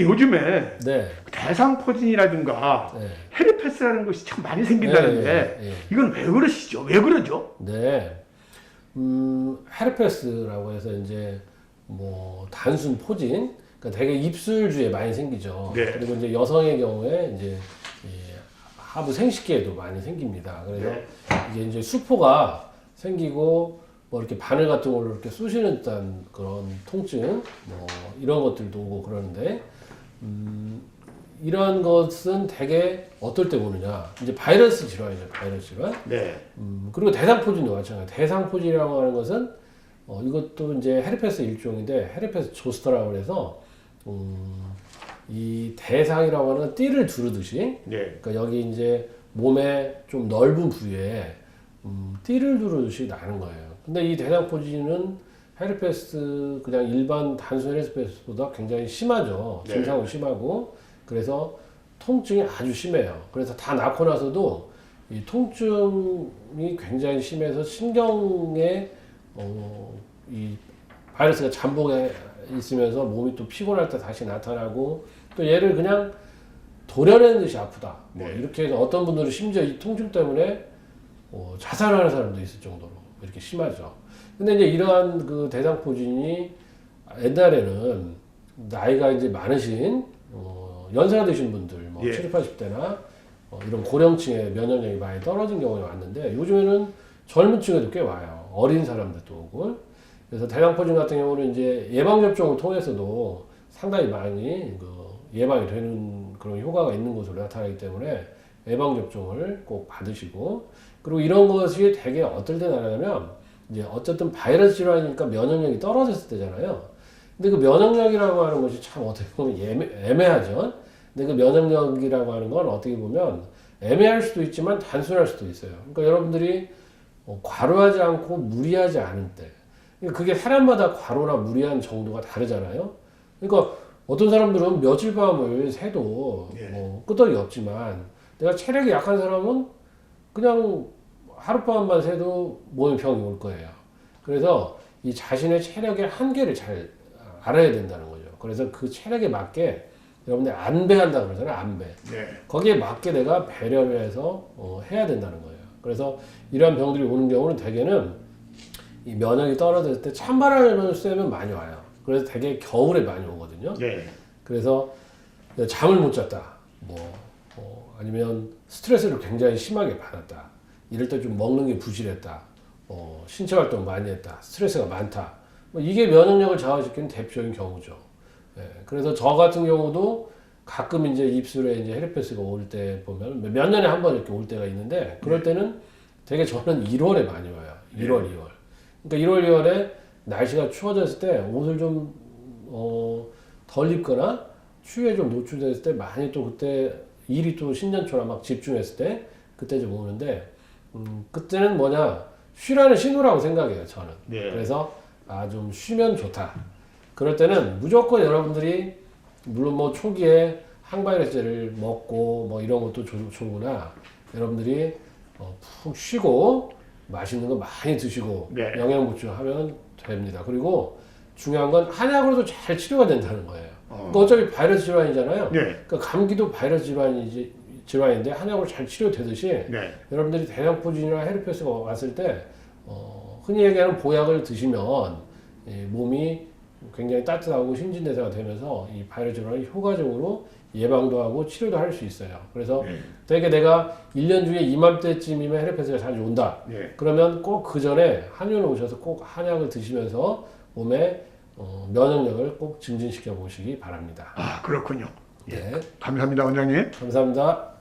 근데 요즘에 네. 대상포진이라든가 네. 헤르페스라는 것이 참 많이 생긴다는데 네. 이건 왜 그러시죠? 왜 그러죠? 네. 헤르페스라고 해서 이제 뭐 단순 포진, 그러니까 되게 입술 주에 많이 생기죠. 네. 그리고 이제 여성의 경우에 이제 이 하부 생식기에도 많이 생깁니다. 그래서 네. 이게 이제 수포가 생기고 뭐 이렇게 바늘 같은 걸로 이렇게 쑤시는 듯한 그런 통증, 뭐 이런 것들도 오고 그러는데 이런 것은 되게 어떨 때 오느냐? 이제 바이러스 질환이죠, 바이러스 질환. 네. 그리고 대상포진도 마찬가지예요. 대상포진이라고 하는 것은 이것도 이제 헤르페스 일종인데 헤르페스 조스터라고 해서 이 대상이라고 하는 건 띠를 두르듯이, 네. 그러니까 여기 이제 몸의 좀 넓은 부위에 띠를 두르듯이 나는 거예요. 근데 이 대상포진은 헤르페스 그냥 일반 단순 헤르페스보다 굉장히 심하죠. 네. 증상은 심하고 그래서 통증이 아주 심해요. 그래서 다 낳고 나서도 이 통증이 굉장히 심해서 신경에 이 바이러스가 잠복해 있으면서 몸이 또 피곤할 때 다시 나타나고 또 얘를 그냥 도려내는 듯이 아프다. 뭐 네. 이렇게 해서 어떤 분들은 심지어 이 통증 때문에 자살하는 사람도 있을 정도로 이렇게 심하죠. 근데 이제 이러한 그 대상포진이 옛날에는 나이가 이제 많으신 연세가 드신 분들 뭐 예. 70, 80대나 이런 고령층의 면역력이 많이 떨어진 경우가 왔는데 요즘에는 젊은 층에도 꽤 와요. 어린 사람들도 오고. 그래서 대상포진 같은 경우는 이제 예방접종을 통해서도 상당히 많이 그 예방이 되는 그런 효과가 있는 것으로 나타나기 때문에 예방접종을 꼭 받으시고, 그리고 이런 것이 되게 어떨 때 나냐면 이제 어쨌든 바이러스 질환이니까 면역력이 떨어졌을 때잖아요. 근데 그 면역력이라고 하는 것이 참 어떻게 보면 애매하죠. 근데 그 면역력이라고 하는 건 어떻게 보면 애매할 수도 있지만 단순할 수도 있어요. 그러니까 여러분들이 과로하지 않고 무리하지 않을 때, 그러니까 그게 사람마다 과로나 무리한 정도가 다르잖아요. 그러니까 어떤 사람들은 며칠 밤을 새도 예. 뭐 끄떡이 없지만 내가 체력이 약한 사람은 그냥 하룻밤만 새도 몸에 병이 올 거예요. 그래서 이 자신의 체력의 한계를 잘 알아야 된다는 거죠. 그래서 그 체력에 맞게 여러분들 안배한다고 그러잖아요. 안배. 네. 거기에 맞게 내가 배려를 해서 해야 된다는 거예요. 그래서 이러한 병들이 오는 경우는 대개는 이 면역이 떨어질 때 찬바람을 쐬면 많이 와요. 그래서 되게 겨울에 많이 오거든요. 네. 그래서 잠을 못 잤다. 아니면 스트레스를 굉장히 심하게 받았다. 이럴 때 좀 먹는 게 부실했다. 신체 활동 많이 했다. 스트레스가 많다. 이게 면역력을 저하시키는 대표적인 경우죠. 예, 그래서 저 같은 경우도 가끔 이제 입술에 이제 헤르페스가 올 때 보면 몇 년에 한 번 이렇게 올 때가 있는데 그럴 때는 되게 저는 1월에 많이 와요. 1월, 2월. 그러니까 1월, 2월에 날씨가 추워졌을 때 옷을 좀 덜 입거나 추위에 좀 노출됐을 때 많이 또 그때 일이 또 신년초라 막 집중했을 때 그때 좀 오는데 그때는 뭐냐 쉬라는 신호라고 생각해요 저는. 네. 그래서 좀 쉬면 좋다. 그럴 때는 무조건 여러분들이 물론 뭐 초기에 항바이러스제를 먹고 뭐 이런 것도 좋으나 여러분들이 푹 쉬고 맛있는 거 많이 드시고 네. 영양 보충하면 됩니다. 그리고 중요한 건 한약으로도 잘 치료가 된다는 거예요. 그러니까 어차피 바이러스 질환이잖아요. 네. 그러니까 감기도 바이러스 질환인데 한약으로 잘 치료되듯이 네. 여러분들이 대상포진이나 헤르페스가 왔을 때 흔히 얘기하는 보약을 드시면 몸이 굉장히 따뜻하고 신진대사가 되면서 이 바이러스 질환을 효과적으로 예방도 하고 치료도 할 수 있어요. 그래서 네. 되게 내가 1년 중에 이맘때쯤이면 헤르페스가 자주 온다. 네. 그러면 꼭 그 전에 한의원에 오셔서 꼭 한약을 드시면서 몸의 면역력을 꼭 증진시켜 보시기 바랍니다. 그렇군요. 네. 감사합니다, 원장님. 감사합니다.